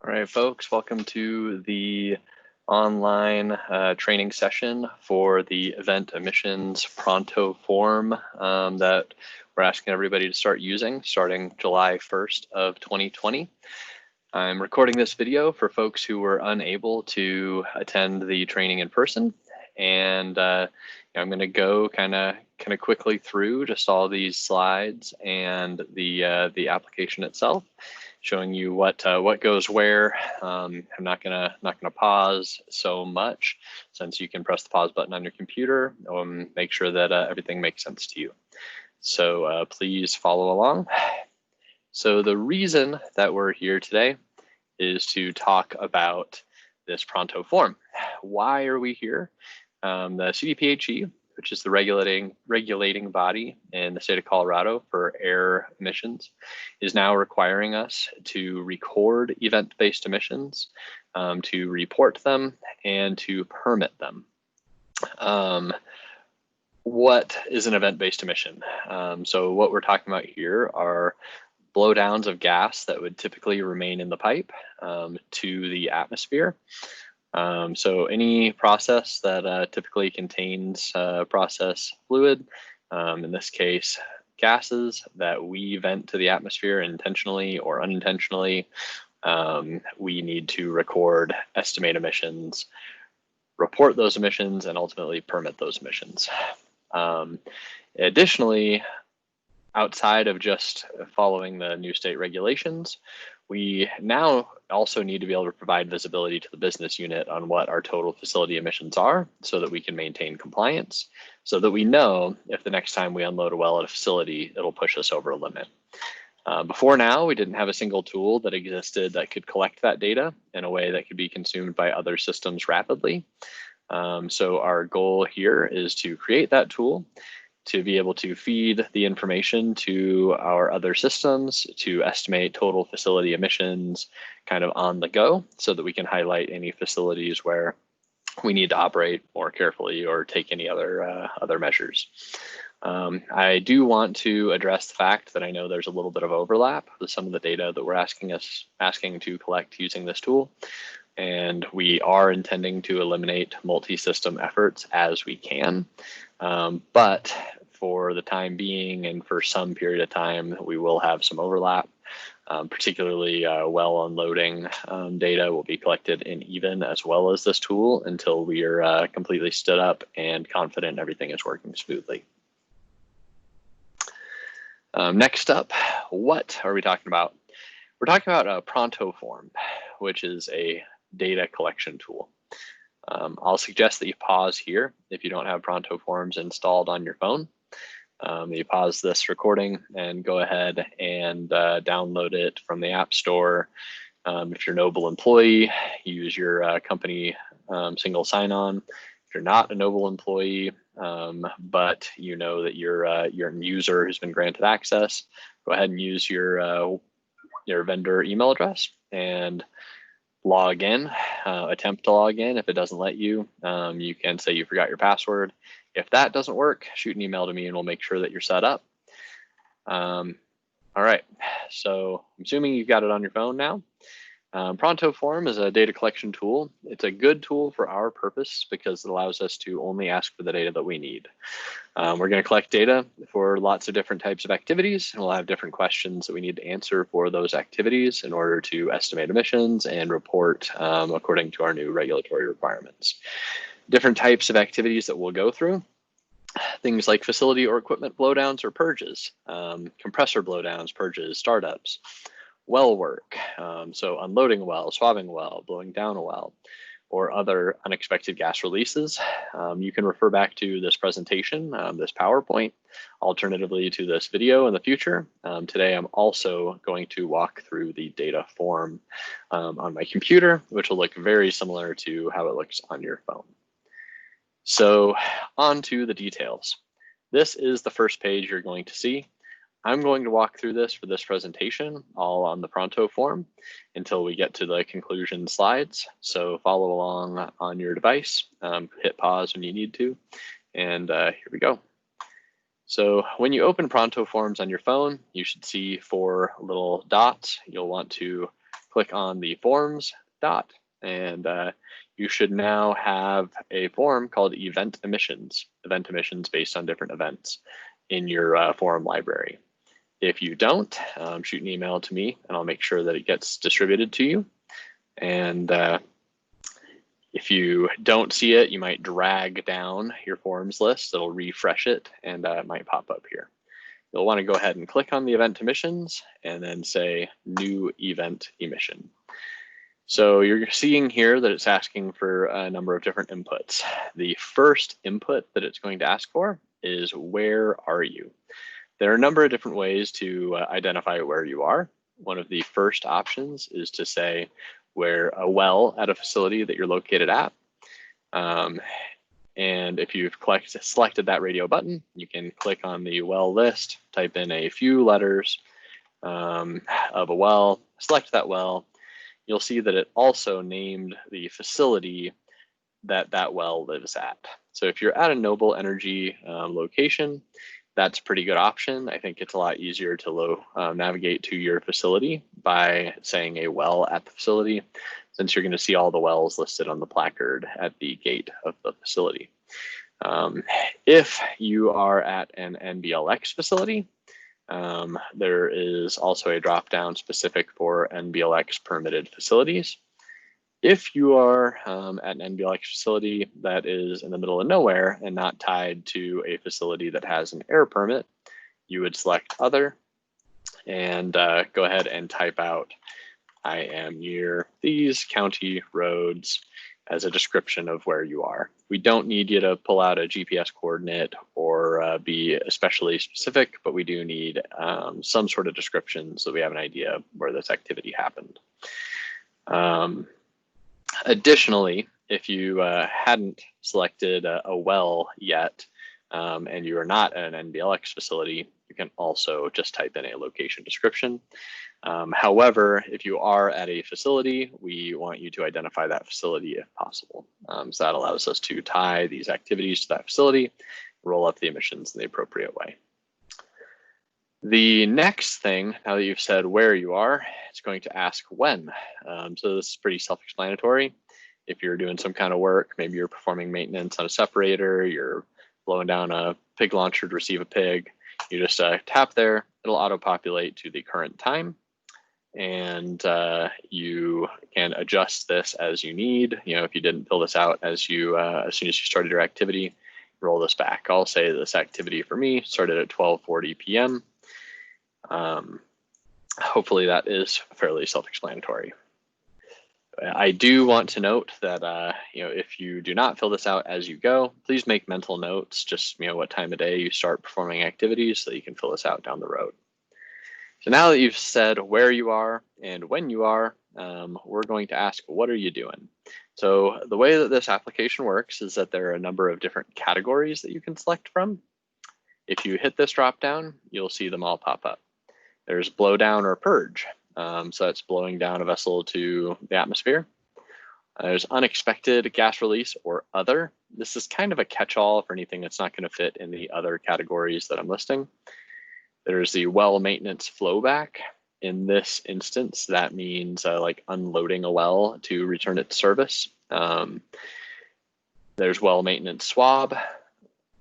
All right, folks, welcome to the online training session for the event emissions Pronto form that we're asking everybody to start using starting July 1st of 2020. I'm recording this video for folks who were unable to attend the training in person, and I'm going to go kind of quickly through just all these slides and the application itself, showing you what goes where. I'm not gonna pause so much, since you can press the pause button on your computer. Make sure that everything makes sense to you. So please follow along. So the reason that we're here today is to talk about this Pronto form. Why are we here? The CDPHE, which is the regulating body in the state of Colorado for air emissions, is now requiring us to record event-based emissions, to report them, and to permit them. What is an event-based emission? So what we're talking about here are blowdowns of gas that would typically remain in the pipe to the atmosphere. So any process that typically contains process fluid, in this case, gases that we vent to the atmosphere intentionally or unintentionally, we need to record, estimate emissions, report those emissions, and ultimately permit those emissions. Additionally, outside of just following the new state regulations, we now also need to be able to provide visibility to the business unit on what our total facility emissions are, so that we can maintain compliance, so that we know if the next time we unload a well at a facility, it'll push us over a limit. Before now, we didn't have a single tool that existed that could collect that data in a way that could be consumed by other systems rapidly. So our goal here is to create that tool, to be able to feed the information to our other systems, to estimate total facility emissions kind of on the go, so that we can highlight any facilities where we need to operate more carefully or take any other measures. I do want to address the fact that I know there's a little bit of overlap with some of the data that we're asking to collect using this tool. And we are intending to eliminate multi-system efforts as we can. But for the time being and for some period of time, we will have some overlap, particularly well unloading data will be collected in Even as well as this tool until we are completely stood up and confident everything is working smoothly. Next up, what are we talking about? We're talking about a Prontoform, which is a data collection tool. I'll suggest that you pause here if you don't have Prontoforms installed on your phone. You pause this recording and go ahead and download it from the App Store. If you're a Noble employee, use your company single sign-on. If you're not a Noble employee, but you know that you're a user who's been granted access, go ahead and use your vendor email address and log in, attempt to log in. If it doesn't let you, you can say you forgot your password. If that doesn't work, shoot an email to me and we'll make sure that you're set up. All right, so I'm assuming you've got it on your phone now. Prontoform is a data collection tool. It's a good tool for our purpose because it allows us to only ask for the data that we need. We're going to collect data for lots of different types of activities, and we'll have different questions that we need to answer for those activities in order to estimate emissions and report according to our new regulatory requirements. Different types of activities that we'll go through: things like facility or equipment blowdowns or purges, compressor blowdowns, purges, startups, well work, so unloading a well, swabbing a well, blowing down a well, or other unexpected gas releases. You can refer back to this presentation, this PowerPoint, alternatively to this video in the future. Today, I'm also going to walk through the data form on my computer, which will look very similar to how it looks on your phone. So on to the details. This is the first page you're going to see. I'm going to walk through this for this presentation, all on the Pronto form, until we get to the conclusion slides. So follow along on your device, hit pause when you need to, and here we go. So when you open Prontoforms on your phone, you should see 4 little dots. You'll want to click on the forms dot, and you should now have a form called event emissions based on different events in your form library. If you don't, shoot an email to me and I'll make sure that it gets distributed to you. And if you don't see it, you might drag down your forms list. It'll refresh it and it might pop up here. You'll want to go ahead and click on the event emissions and then say new event emission. So you're seeing here that it's asking for a number of different inputs. The first input that it's going to ask for is where are you? There are a number of different ways to identify where you are. One of the first options is to say where a well at a facility that you're located at. And if you've selected that radio button, you can click on the well list, type in a few letters of a well, select that well. You'll see that it also named the facility that that well lives at. So if you're at a Noble Energy location, that's a pretty good option. I think it's a lot easier to navigate to your facility by saying a well at the facility, since you're going to see all the wells listed on the placard at the gate of the facility. If you are at an NBLX facility, there is also a drop-down specific for NBLX permitted facilities. If you are at an NBLX facility that is in the middle of nowhere and not tied to a facility that has an air permit, you would select other and go ahead and type out, I am near these county roads as a description of where you are. We don't need you to pull out a GPS coordinate or be especially specific, but we do need some sort of description so we have an idea of where this activity happened. Additionally, if you hadn't selected a well yet and you are not at an NBLX facility, you can also just type in a location description. However, if you are at a facility, we want you to identify that facility if possible. So that allows us to tie these activities to that facility, roll up the emissions in the appropriate way. The next thing, now that you've said where you are, it's going to ask when. So this is pretty self-explanatory. If you're doing some kind of work, maybe you're performing maintenance on a separator, you're blowing down a pig launcher to receive a pig, you just tap there, it'll auto-populate to the current time. And you can adjust this as you need. You know, if you didn't fill this out as soon as you started your activity, roll this back. I'll say this activity for me started at 12:40 p.m. Hopefully that is fairly self-explanatory. I do want to note that if you do not fill this out as you go, please make mental notes, just what time of day you start performing activities so you can fill this out down the road. So now that you've said where you are and when you are, we're going to ask, what are you doing? So the way that this application works is that there are a number of different categories that you can select from. If you hit this drop down, you'll see them all pop up. There's blow down or purge. So that's blowing down a vessel to the atmosphere. There's unexpected gas release or other. This is kind of a catch-all for anything that's not going to fit in the other categories that I'm listing. There's the well maintenance flowback. In this instance, that means like unloading a well to return it to service. There's well maintenance swab,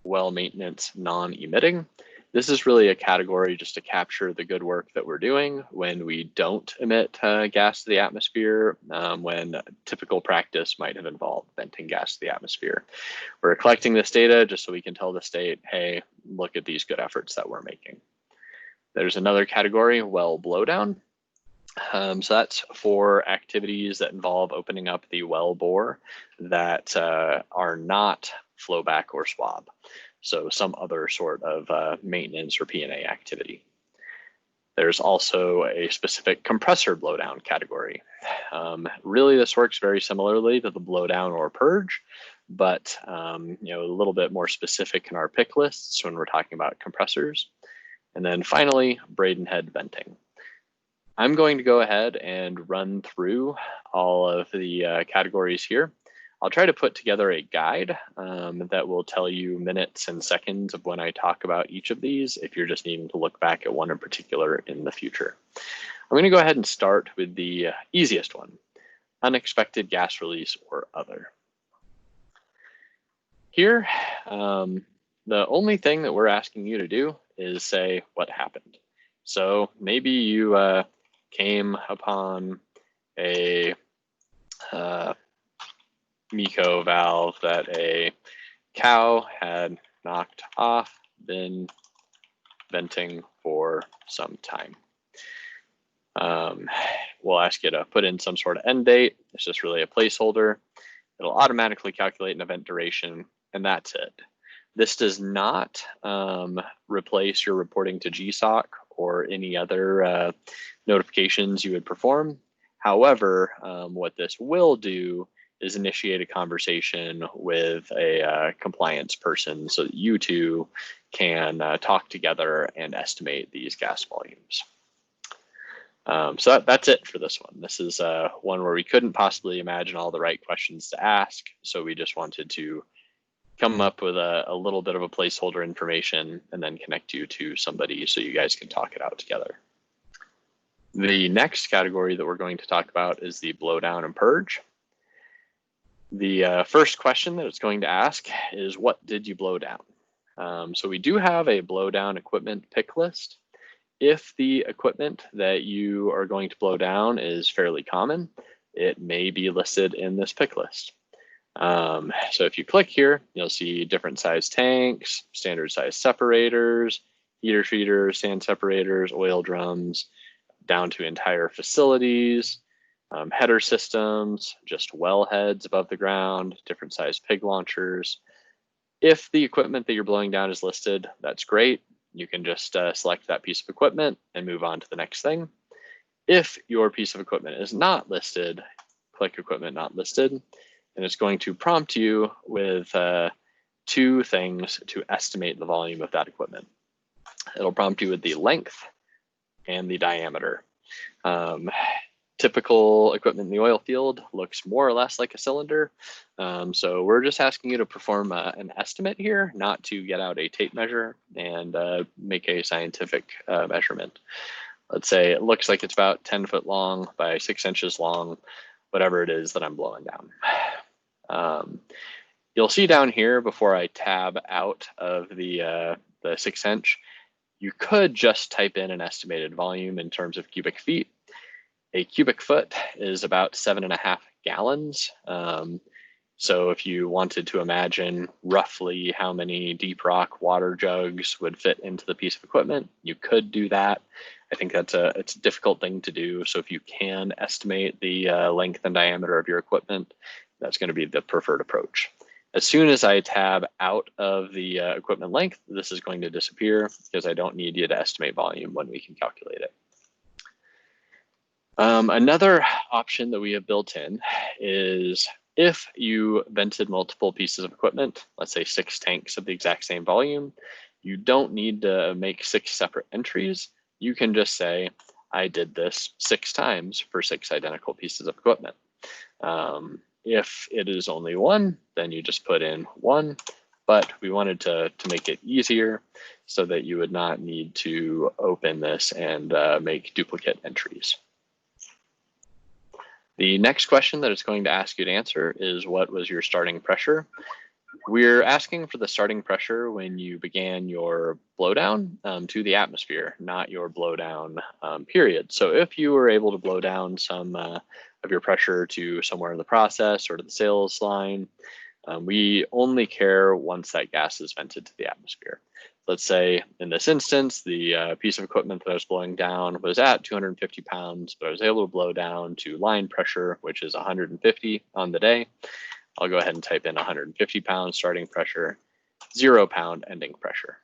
well maintenance non-emitting. This is really a category just to capture the good work that we're doing when we don't emit gas to the atmosphere, when typical practice might have involved venting gas to the atmosphere. We're collecting this data just so we can tell the state, hey, look at these good efforts that we're making. There's another category, well blowdown. So that's for activities that involve opening up the well bore that are not flowback or swab. So some other sort of maintenance or P&A activity. There's also a specific compressor blowdown category. Really, this works very similarly to the blowdown or purge, but a little bit more specific in our pick lists when we're talking about compressors. And then finally, braid and head venting. I'm going to go ahead and run through all of the categories here. I'll try to put together a guide that will tell you minutes and seconds of when I talk about each of these if you're just needing to look back at one in particular in the future. I'm going to go ahead and start with the easiest one, unexpected gas release or other. Here, the only thing that we're asking you to do is say what happened. So maybe you came upon a MECO valve that a cow had knocked off, been venting for some time. We'll ask you to put in some sort of end date. It's just really a placeholder. It'll automatically calculate an event duration, and that's it. This does not replace your reporting to GSOC or any other notifications you would perform. However, what this will do is initiate a conversation with a compliance person so that you two can talk together and estimate these gas volumes. So that's it for this one. This is one where we couldn't possibly imagine all the right questions to ask, so we just wanted to come up with a little bit of a placeholder information and then connect you to somebody so you guys can talk it out together. The next category that we're going to talk about is the blowdown and purge. The first question that it's going to ask is, what did you blow down? So we do have a blowdown equipment pick list. If the equipment that you are going to blow down is fairly common, it may be listed in this pick list. So if you click here, you'll see different size tanks, standard size separators, heater treaters, sand separators, oil drums, down to entire facilities, header systems, just well heads above the ground, different size pig launchers. If the equipment that you're blowing down is listed, that's great. You can just select that piece of equipment and move on to the next thing. If your piece of equipment is not listed, click equipment not listed, and it's going to prompt you with two things to estimate the volume of that equipment. It'll prompt you with the length and the diameter. Typical equipment in the oil field looks more or less like a cylinder. So we're just asking you to perform an estimate here, not to get out a tape measure and make a scientific measurement. Let's say it looks like it's about 10 foot long by 6 inches long, whatever it is that I'm blowing down. You'll see down here before I tab out of the 6 inch, you could just type in an estimated volume in terms of cubic feet. A cubic foot is about 7.5 gallons. So if you wanted to imagine roughly how many deep rock water jugs would fit into the piece of equipment, you could do that. I think it's a difficult thing to do. So if you can estimate the length and diameter of your equipment, that's going to be the preferred approach. As soon as I tab out of the equipment length, this is going to disappear because I don't need you to estimate volume when we can calculate it. Another option that we have built in is if you vented multiple pieces of equipment, let's say 6 tanks of the exact same volume, you don't need to make 6 separate entries. You can just say, I did this 6 times for 6 identical pieces of equipment. If it is only 1, then you just put in 1, but we wanted to make it easier so that you would not need to open this and make duplicate entries. The next question that it's going to ask you to answer is, what was your starting pressure? We're asking for the starting pressure when you began your blowdown to the atmosphere, not your blowdown period. So if you were able to blow down some of your pressure to somewhere in the process or to the sales line, we only care once that gas is vented to the atmosphere. Let's say in this instance, the piece of equipment that I was blowing down was at 250 pounds, but I was able to blow down to line pressure, which is 150 on the day. I'll go ahead and type in 150 pounds starting pressure, 0 pound ending pressure.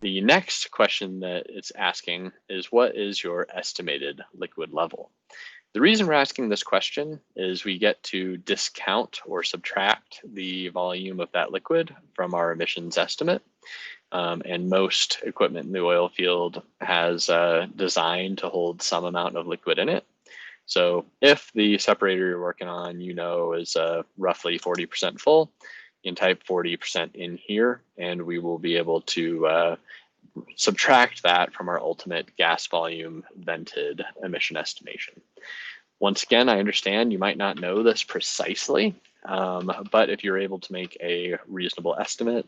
The next question that it's asking is, what is your estimated liquid level? The reason we're asking this question is we get to discount or subtract the volume of that liquid from our emissions estimate. And most equipment in the oil field has designed to hold some amount of liquid in it. So if the separator you're working on, is roughly 40% full, you can type 40% in here, and we will be able to subtract that from our ultimate gas volume vented emission estimation. Once again, I understand you might not know this precisely, but if you're able to make a reasonable estimate,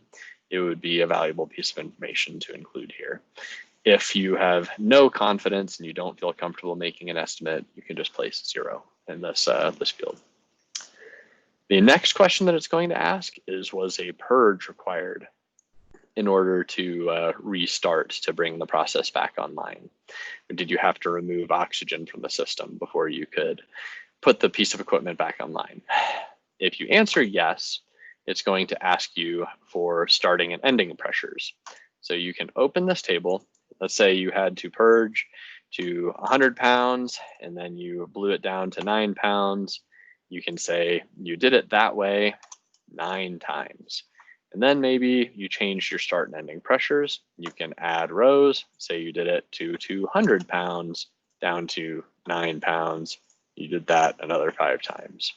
it would be a valuable piece of information to include here. If you have no confidence and you don't feel comfortable making an estimate, you can just place 0 in this field. The next question that it's going to ask is, was a purge required in order to restart to bring the process back online? Or did you have to remove oxygen from the system before you could put the piece of equipment back online? If you answer yes, it's going to ask you for starting and ending pressures. So you can open this table. Let's say you had to purge to 100 pounds and then you blew it down to 9 pounds. You can say you did it that way 9 times. And then maybe you changed your start and ending pressures. You can add rows. Say you did it to 200 pounds down to 9 pounds. You did that another 5 times.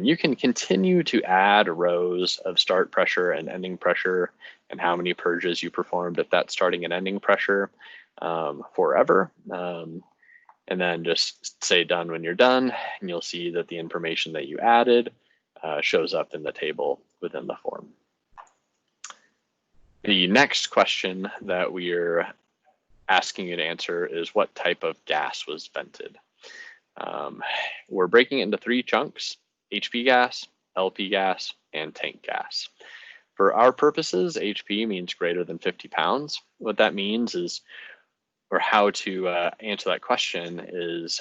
You can continue to add rows of start pressure and ending pressure and how many purges you performed at that starting and ending pressure forever. And then just say done when you're done, and you'll see that the information that you added shows up in the table within the form. The next question that we're asking you to answer is, what type of gas was vented? We're breaking it into 3 chunks: HP gas, LP gas, and tank gas. For our purposes, HP means greater than 50 pounds. What that means is, or how to answer that question is,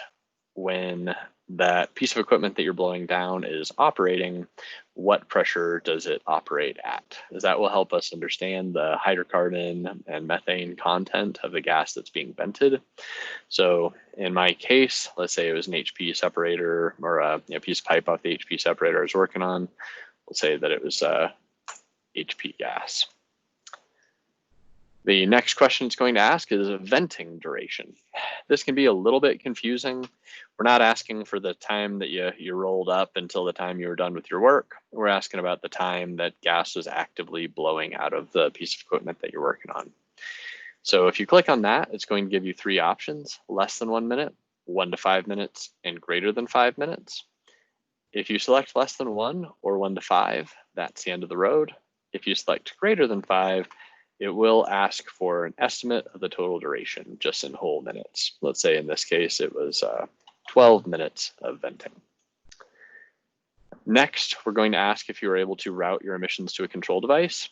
when that piece of equipment that you're blowing down is operating, what pressure does it operate at? As that will help us understand the hydrocarbon and methane content of the gas that's being vented. So in my case, let's say it was an HP separator or a piece of pipe off the HP separator I was working on. We'll say that it was HP gas. The next question it's going to ask is venting duration. This can be a little bit confusing. We're not asking for the time that you rolled up until the time you were done with your work. We're asking about the time that gas was actively blowing out of the piece of equipment that you're working on. So if you click on that, it's going to give you 3 options: less than 1 minute, 1 to 5 minutes, and greater than 5 minutes. If you select less than 1 or 1 to 5, that's the end of the road. If you select greater than 5, it will ask for an estimate of the total duration, just in whole minutes. Let's say in this case, it was 12 minutes of venting. Next, we're going to ask if you were able to route your emissions to a control device.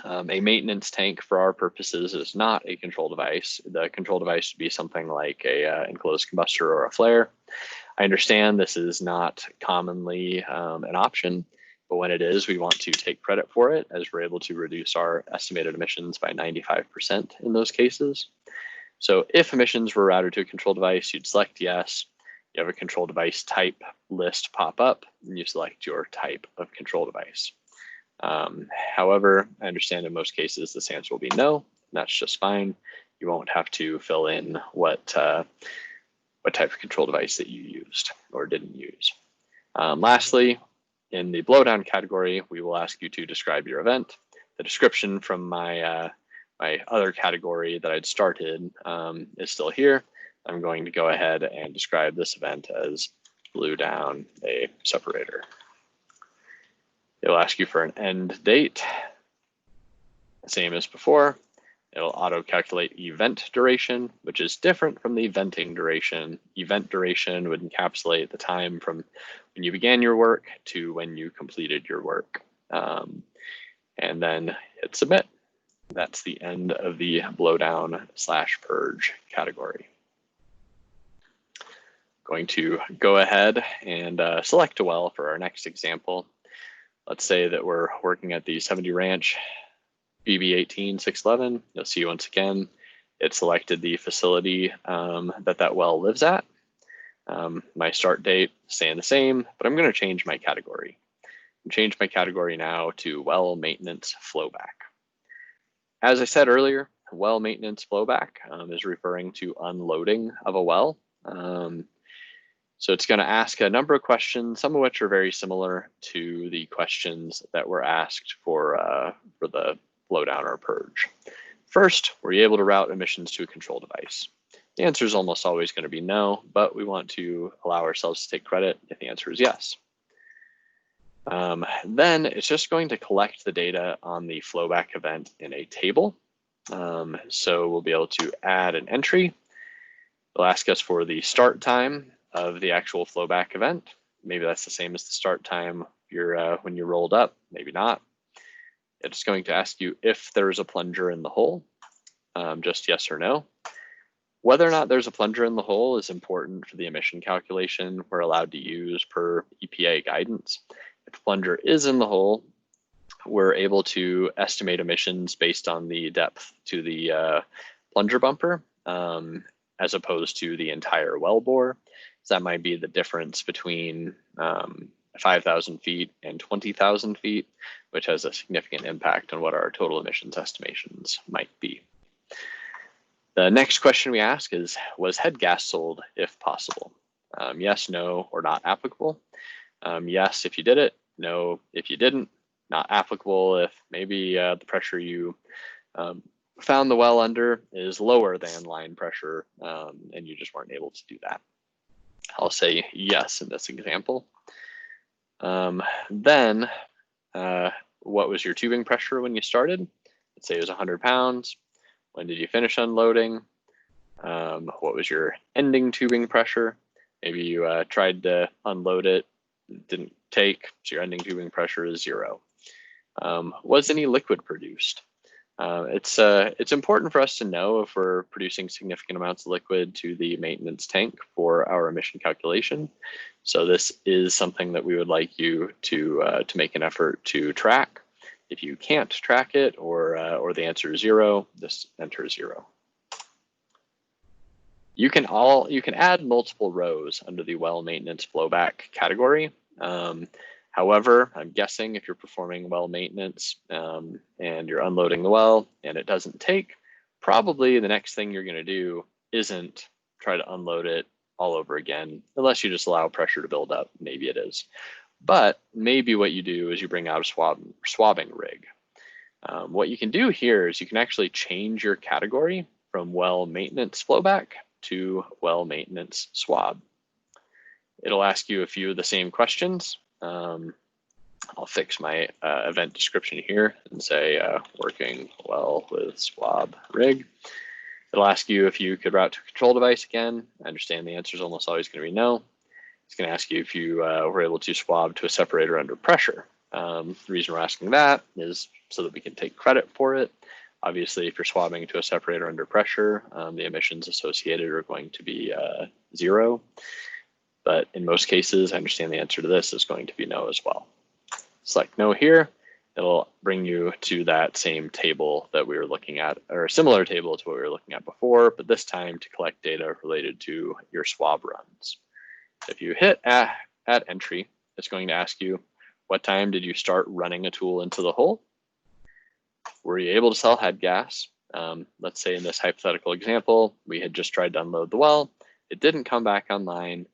A maintenance tank for our purposes is not a control device. The control device would be something like a enclosed combustor or a flare. I understand this is not commonly an option, but when it is, we want to take credit for it, as we're able to reduce our estimated emissions by 95% in those cases. So if emissions were routed to a control device, you'd select yes. You have a control device type list pop up, and you select your type of control device. However, I understand in most cases this answer will be no, and that's just fine. You won't have to fill in what type of control device that you used or didn't use. Lastly, in the blowdown category, we will ask you to describe your event. The description from my my other category that I'd started is still here. I'm going to go ahead and describe this event as blew down a separator. It'll ask you for an end date, same as before. It'll auto-calculate event duration, which is different from the venting duration. Event duration would encapsulate the time from when you began your work to when you completed your work. And then hit submit. That's the end of the blowdown/purge category. Going to go ahead and select a well for our next example. Let's say that we're working at the 70 Ranch BB18611. You'll see once again, it selected the facility that well lives at. My start date staying the same, but I'm going to change my category. Change my category now to well maintenance flowback. As I said earlier, well maintenance flowback is referring to unloading of a well. So it's going to ask a number of questions, some of which are very similar to the questions that were asked for the blowdown or purge. First, were you able to route emissions to a control device? The answer is almost always going to be no, but we want to allow ourselves to take credit if the answer is yes. Then it's just going to collect the data on the flowback event in a table. So we'll be able to add an entry. It'll ask us for the start time of the actual flowback event. Maybe that's the same as the start time when you rolled up, maybe not. It's going to ask you if there's a plunger in the hole, just yes or no. Whether or not there's a plunger in the hole is important for the emission calculation we're allowed to use per EPA guidance. If the plunger is in the hole, we're able to estimate emissions based on the depth to the plunger bumper, as opposed to the entire well bore. So that might be the difference between 5,000 feet and 20,000 feet, which has a significant impact on what our total emissions estimations might be. The next question we ask is, was head gas sold if possible? Yes, no, or not applicable. Yes, if you did it. No, if you didn't. Not applicable if maybe the pressure you found the well under is lower than line pressure and you just weren't able to do that. I'll say yes in this example. Then, what was your tubing pressure when you started? Let's say it was 100 pounds. When did you finish unloading? What was your ending tubing pressure? Maybe you tried to unload it, didn't take, so your ending tubing pressure is 0. Was any liquid produced? It's important for us to know if we're producing significant amounts of liquid to the maintenance tank for our emission calculation. So this is something that we would like you to make an effort to track. If you can't track it or the answer is 0, just enter 0. You can add multiple rows under the well maintenance flowback category. However, I'm guessing if you're performing well maintenance and you're unloading the well and it doesn't take, probably the next thing you're going to do isn't try to unload it all over again, unless you just allow pressure to build up. Maybe it is. But maybe what you do is you bring out a swabbing rig. What you can do here is you can actually change your category from well maintenance flowback to well maintenance swab. It'll ask you a few of the same questions. I'll fix my event description here and say working well with swab rig. It'll ask you if you could route to a control device again. I understand the answer is almost always going to be no. It's going to ask you if you were able to swab to a separator under pressure. The reason we're asking that is so that we can take credit for it. Obviously, if you're swabbing to a separator under pressure, the emissions associated are going to be 0. But in most cases, I understand the answer to this is going to be no as well. Select no here. It'll bring you to that same table that we were looking at, or a similar table to what we were looking at before, but this time to collect data related to your swab runs. If you hit add entry, it's going to ask you, what time did you start running a tool into the hole? Were you able to sell head gas? Let's say in this hypothetical example, we had just tried to unload the well. It didn't come back online.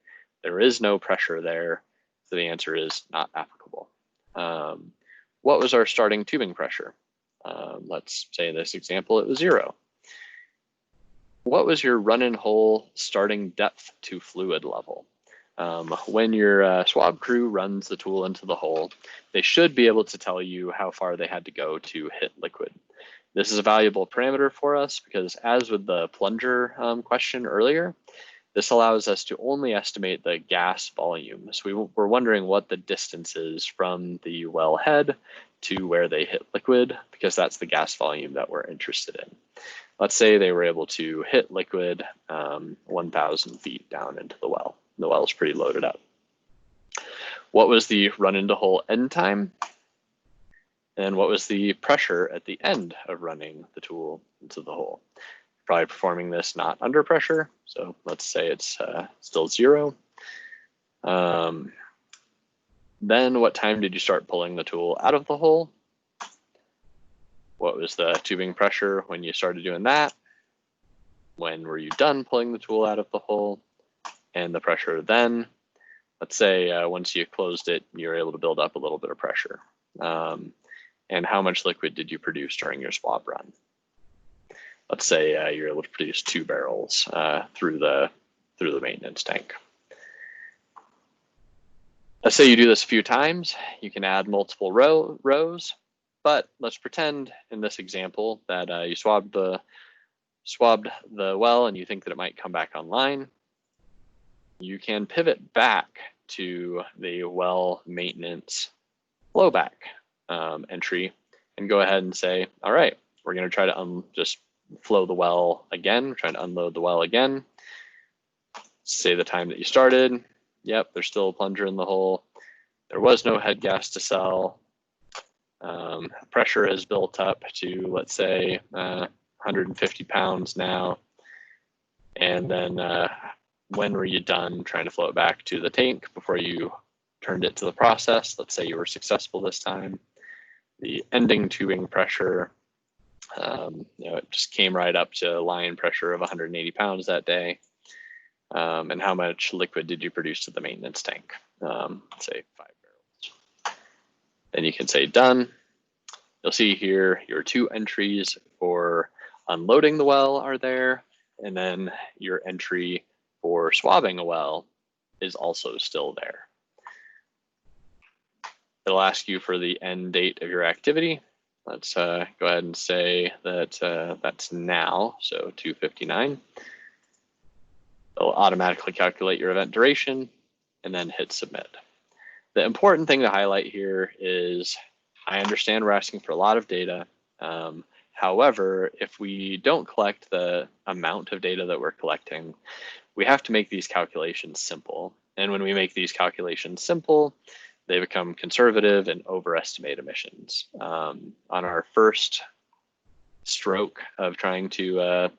There is no pressure there, so the answer is not applicable. What was our starting tubing pressure? Let's say in this example, it was 0. What was your run-in hole starting depth to fluid level? When your swab crew runs the tool into the hole, they should be able to tell you how far they had to go to hit liquid. This is a valuable parameter for us because, as with the plunger question earlier, this allows us to only estimate the gas volume. So we're wondering what the distance is from the well head to where they hit liquid, because that's the gas volume that we're interested in. Let's say they were able to hit liquid 1,000 feet down into the well. The well is pretty loaded up. What was the run into hole end time? And what was the pressure at the end of running the tool into the hole? Probably performing this not under pressure. So let's say it's still 0. Then what time did you start pulling the tool out of the hole? What was the tubing pressure when you started doing that? When were you done pulling the tool out of the hole? And the pressure then. Let's say once you closed it, you were able to build up a little bit of pressure. And how much liquid did you produce during your swab run? let's say you're able to produce 2 barrels through the maintenance tank. Let's say you do this a few times, you can add multiple rows, but let's pretend in this example that you swabbed the well and you think that it might come back online. You can pivot back to the well maintenance flowback entry and go ahead and say, all right, we're going to try to just flow the well again. We're trying to unload the well again. Say the time that you started. Yep, there's still a plunger in the hole. There was no head gas to sell. Pressure has built up to, let's say, 150 pounds now. And then when were you done trying to flow it back to the tank before you turned it to the process? Let's say you were successful this time. The ending tubing pressure, it just came right up to line pressure of 180 pounds that day. And how much liquid did you produce to the maintenance tank? Say 5 barrels. Then you can say done. You'll see here your 2 entries for unloading the well are there, and then your entry for swabbing a well is also still there. It'll ask you for the end date of your activity. Let's go ahead and say that that's now, so 2:59. It'll automatically calculate your event duration and then hit submit. The important thing to highlight here is I understand we're asking for a lot of data. However, if we don't collect the amount of data that we're collecting, we have to make these calculations simple. And when we make these calculations simple, they become conservative and overestimate emissions. On our first stroke of trying to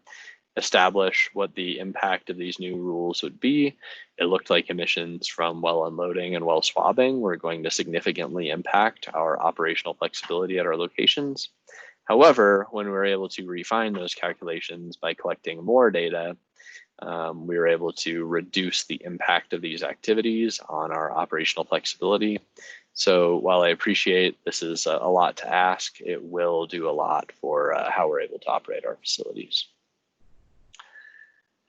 establish what the impact of these new rules would be, it looked like emissions from well unloading and well swabbing were going to significantly impact our operational flexibility at our locations. However, when we were able to refine those calculations by collecting more data, we were able to reduce the impact of these activities on our operational flexibility. So while I appreciate this is a lot to ask, it will do a lot for how we're able to operate our facilities.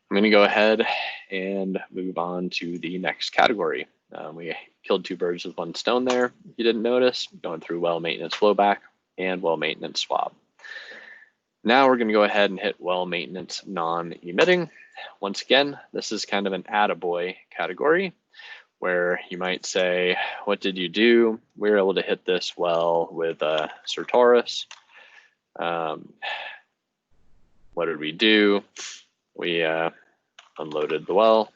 I'm going to go ahead and move on to the next category. We killed 2 birds with 1 stone there. If you didn't notice, going through well maintenance flowback and well maintenance swab. Now we're going to go ahead and hit well maintenance non-emitting. Once again, this is kind of an attaboy category where you might say, what did you do? We were able to hit this well with Certarus. What did we do? We unloaded the well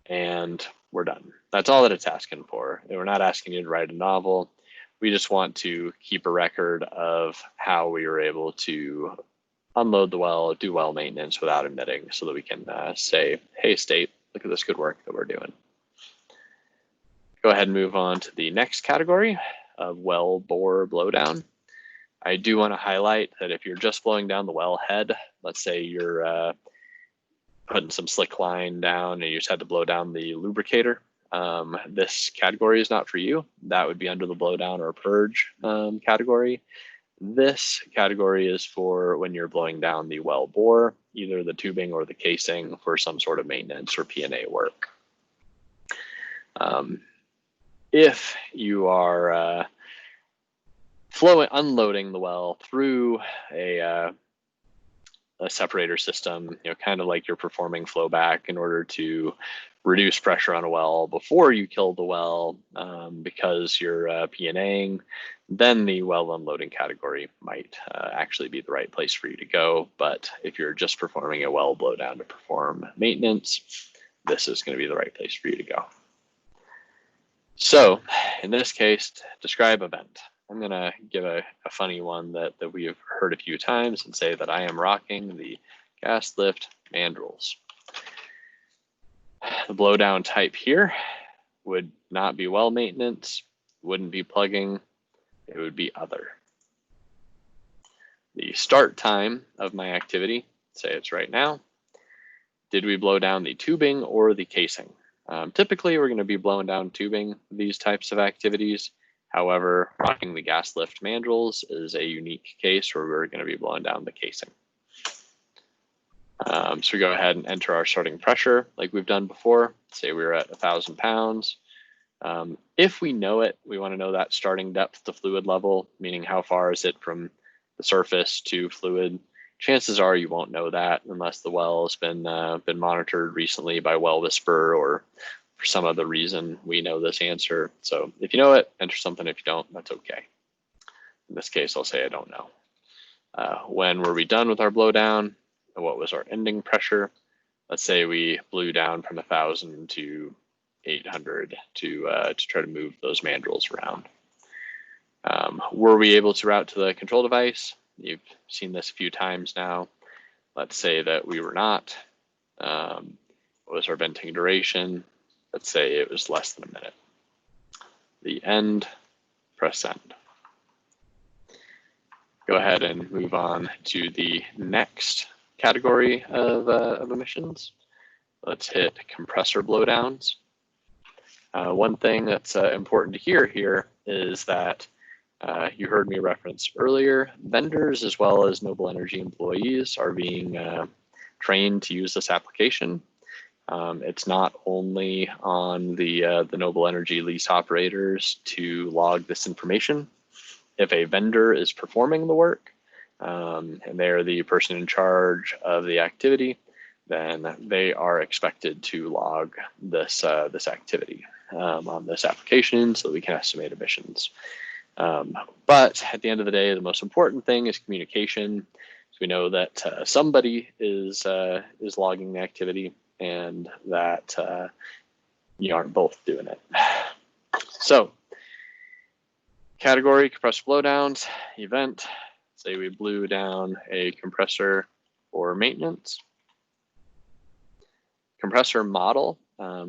and we're done. That's all that it's asking for. We're not asking you to write a novel. We just want to keep a record of how we were able to unload the well, do well maintenance without emitting so that we can say, hey, state, look at this good work that we're doing. Go ahead and move on to the next category of well bore blowdown. I do want to highlight that if you're just blowing down the well head, let's say you're putting some slick line down and you just had to blow down the lubricator, this category is not for you. That would be under the blowdown or purge category. This category is for when you're blowing down the well bore, either the tubing or the casing for some sort of maintenance or P&A work. If you are unloading the well through a separator system, kind of like you're performing flowback in order to reduce pressure on a well before you kill the well because you're P&Aing, then the well unloading category might actually be the right place for you to go. But if you're just performing a well blowdown to perform maintenance, this is going to be the right place for you to go. So in this case, describe event. I'm going to give a funny one that we have heard a few times and say that I am rocking the gas lift mandrels. The blowdown type here would not be well maintenance, wouldn't be plugging, it would be other. The start time of my activity, say it's right now. Did we blow down the tubing or the casing? Typically, we're going to be blowing down tubing these types of activities. However, rocking the gas lift mandrels is a unique case where we're going to be blowing down the casing. So we go ahead and enter our starting pressure like we've done before. Say we were at 1,000 pounds. If we know it, we want to know that starting depth to fluid level, meaning how far is it from the surface to fluid. Chances are you won't know that unless the well has been monitored recently by Well Whisperer, or for some other reason we know this answer. So if you know it, enter something. If you don't, that's okay. In this case, I'll say I don't know. When were we done with our blowdown? And what was our ending pressure? Let's say we blew down from 1,000 to 800 to try to move those mandrels around. Were we able to route to the control device? You've seen this a few times now. Let's say that we were not. What was our venting duration? Let's say it was less than a minute. The end, press send. Go ahead and move on to the next category of emissions. Let's hit compressor blowdowns. One thing that's important to hear here is that you heard me reference earlier, vendors as well as Noble Energy employees are being trained to use this application. It's not only on the Noble Energy lease operators to log this information. If a vendor is performing the work and they're the person in charge of the activity, then they are expected to log this activity on this application so that we can estimate emissions. But at the end of the day, the most important thing is communication. So we know that somebody is logging the activity and that you aren't both doing it. So category, compressor blowdowns, event, say we blew down a compressor for maintenance. Compressor model,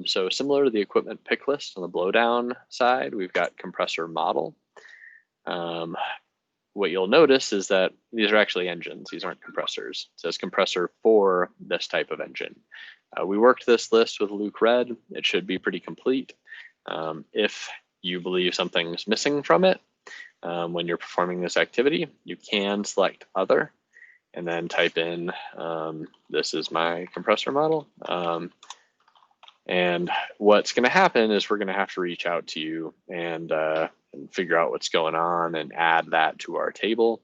so similar to the equipment pick list on the blowdown side, we've got compressor model. What you'll notice is that these are actually engines. These aren't compressors. It says compressor for this type of engine. We worked this list with Luke Red. It should be pretty complete. If you believe something's missing from it when you're performing this activity, you can select other and then type in, this is my compressor model. And what's going to happen is we're going to have to reach out to you and figure out what's going on and add that to our table.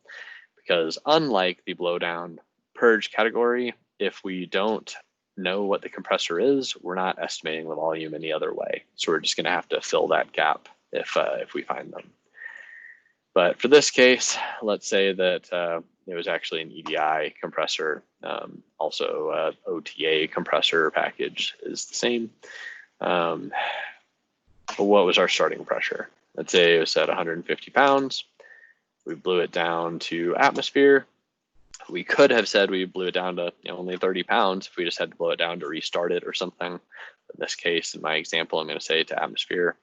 Because unlike the blowdown purge category, if we don't know what the compressor is, we're not estimating the volume any other way. So we're just going to have to fill that gap if we find them. But for this case, let's say that it was actually an EDI compressor. Also, OTA compressor package is the same. But what was our starting pressure? Let's say it was at 150 pounds. We blew it down to atmosphere. We could have said we blew it down to only 30 pounds if we just had to blow it down to restart it or something. In this case, in my example, I'm going to say to atmosphere.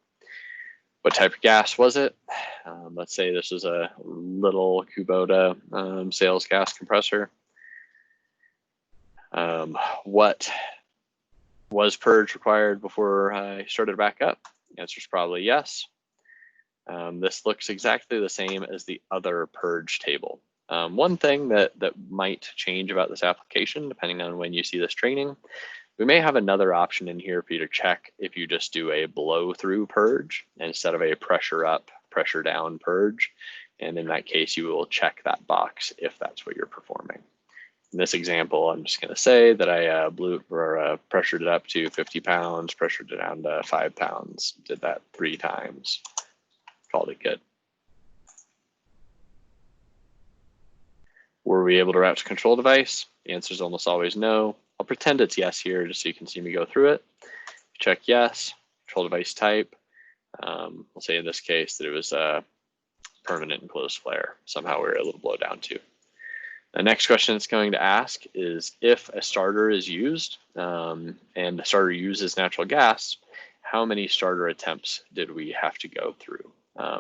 What type of gas was it? Let's say this is a little Kubota sales gas compressor. What was purge required before I started back up? The answer is probably yes. This looks exactly the same as the other purge table. One thing that might change about this application, depending on when you see this training, we may have another option in here for you to check if you just do a blow through purge instead of a pressure up, pressure down purge. And in that case, you will check that box if that's what you're performing. In this example, I'm just going to say that I pressured it up to 50 pounds, pressured it down to 5 pounds, did that 3 times, called it good. Were we able to route to control device? The answer is almost always no. I'll pretend it's yes here just so you can see me go through it. Check yes, control device type. We'll say in this case that it was a permanent enclosed flare. Somehow we were able to blow down to. The next question it's going to ask is if a starter is used and the starter uses natural gas, how many starter attempts did we have to go through?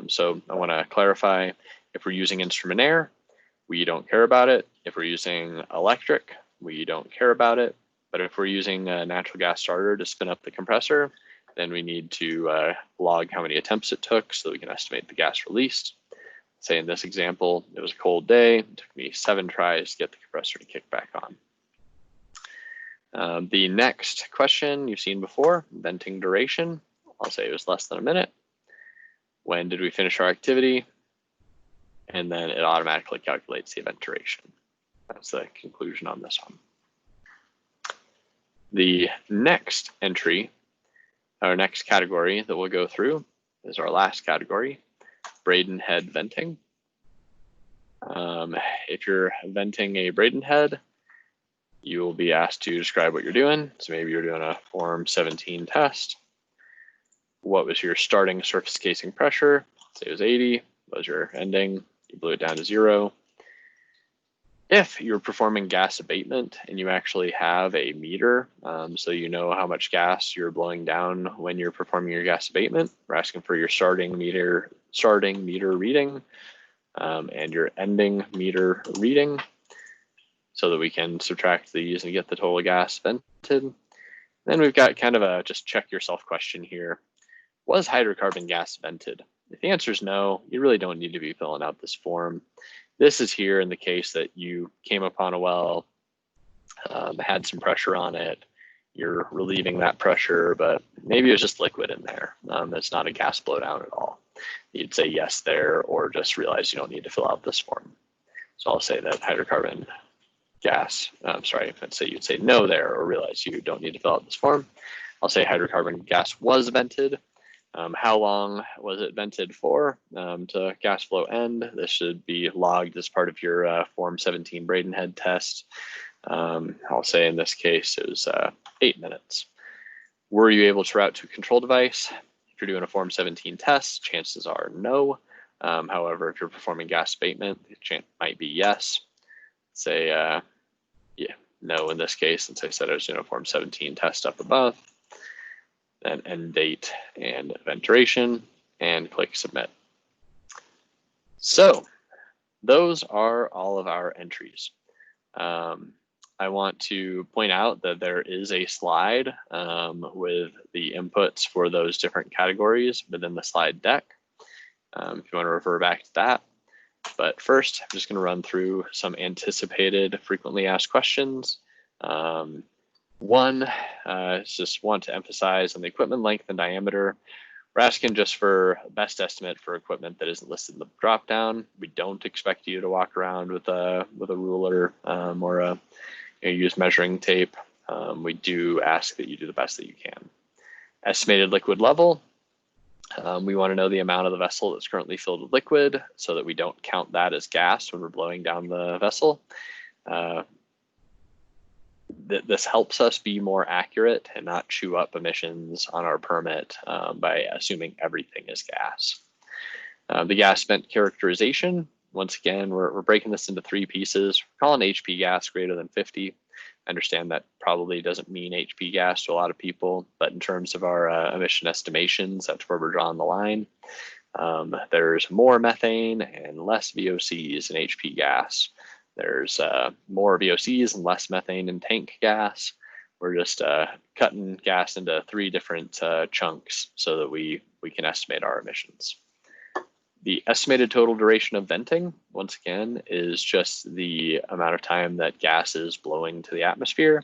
So I want to clarify, if we're using instrument air, we don't care about it. If we're using electric, we don't care about it. But if we're using a natural gas starter to spin up the compressor, Then we need to log how many attempts it took so we can estimate the gas released. Say in this example, it was a cold day. It took me 7 tries to get the compressor to kick back on. The next question you've seen before, venting duration. I'll say it was less than a minute. When did we finish our activity? And then it automatically calculates the event duration. That's the conclusion on this one. The next entry, our next category that we'll go through is our last category, Braden head venting. If you're venting a Braden head, you will be asked to describe what you're doing. So maybe you're doing a Form 17 test. What was your starting surface casing pressure? Say it was 80. What was your ending? You blew it down to 0. If you're performing gas abatement and you actually have a meter, so you know how much gas you're blowing down when you're performing your gas abatement, we're asking for your starting meter reading and your ending meter reading so that we can subtract these and get the total gas vented. Then we've got kind of a just check yourself question here. Was hydrocarbon gas vented? If the answer is no, you really don't need to be filling out this form. This is here in the case that you came upon a well, had some pressure on it, you're relieving that pressure, but maybe it was just liquid in there. It's not a gas blowdown at all. You'd say yes there, or just realize you don't need to fill out this form. So I'll say that hydrocarbon gas, I'd say you'd say no there, or realize you don't need to fill out this form. I'll say hydrocarbon gas was vented. How long was it vented for to gas flow end? This should be logged as part of your Form 17 Braden head test. I'll say in this case it was 8 minutes. Were you able to route to a control device? If you're doing a Form 17 test, chances are no. However, if you're performing gas abatement, the chance might be yes. Say no in this case, since I said I was doing a Form 17 test up above. Then end date and event duration, and click submit. So those are all of our entries. I want to point out that there is a slide with the inputs for those different categories within the slide deck, if you want to refer back to that. But first, I'm just going to run through some anticipated frequently asked questions. One, just want to emphasize on the equipment length and diameter. We're asking just for best estimate for equipment that isn't listed in the dropdown. We don't expect you to walk around with a ruler or use measuring tape. We do ask that you do the best that you can. Estimated liquid level. We want to know the amount of the vessel that's currently filled with liquid so that we don't count that as gas when we're blowing down the vessel. This helps us be more accurate and not chew up emissions on our permit by assuming everything is gas. The gas vent characterization, once again, we're breaking this into 3 pieces. We're calling HP gas greater than 50. I understand that probably doesn't mean HP gas to a lot of people, but in terms of our emission estimations, that's where we're drawing the line. There's more methane and less VOCs in HP gas. There's more VOCs and less methane in tank gas. We're just cutting gas into 3 different chunks so that we can estimate our emissions. The estimated total duration of venting, once again, is just the amount of time that gas is blowing to the atmosphere.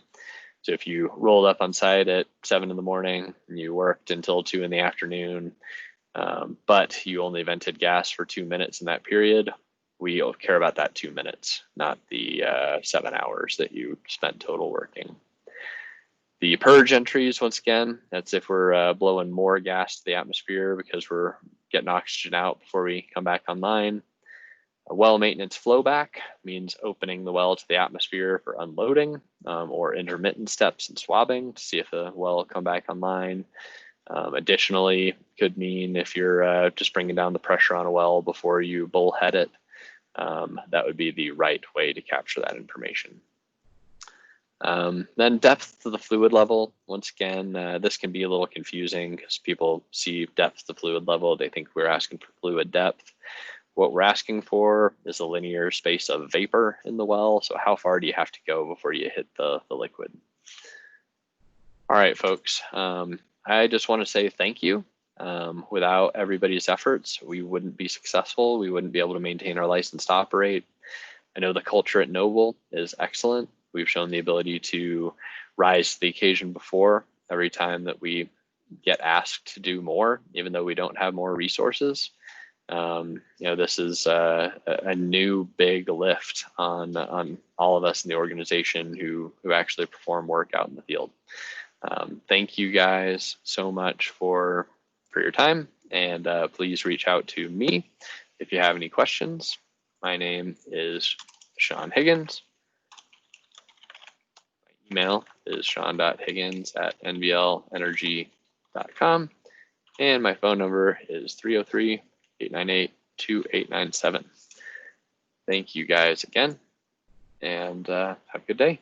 So if you rolled up on site at 7 in the morning and you worked until 2 in the afternoon, but you only vented gas for 2 minutes in that period, we care about that 2 minutes, not the 7 hours that you spent total working. The purge entries, once again, that's if we're blowing more gas to the atmosphere because we're getting oxygen out before we come back online. A well maintenance flowback means opening the well to the atmosphere for unloading or intermittent steps and swabbing to see if the well will come back online. Additionally, could mean if you're just bringing down the pressure on a well before you bullhead it, that would be the right way to capture that information. Then depth of the fluid level. Once again, this can be a little confusing because people see depth of fluid level. They think we're asking for fluid depth. What we're asking for is a linear space of vapor in the well. So how far do you have to go before you hit the liquid? All right, folks. I just want to say thank you. Without everybody's efforts, we wouldn't be successful. We wouldn't be able to maintain our license to operate. I know the culture at Noble is excellent. We've shown the ability to rise to the occasion before every time that we get asked to do more, even though we don't have more resources. This is a new big lift on all of us in the organization who actually perform work out in the field. Thank you guys so much for your time, and please reach out to me if you have any questions. My name is Sean Higgins. My email is sean.higgins@nblenergy.com, and my phone number is 303-898-2897. Thank you guys again, and have a good day.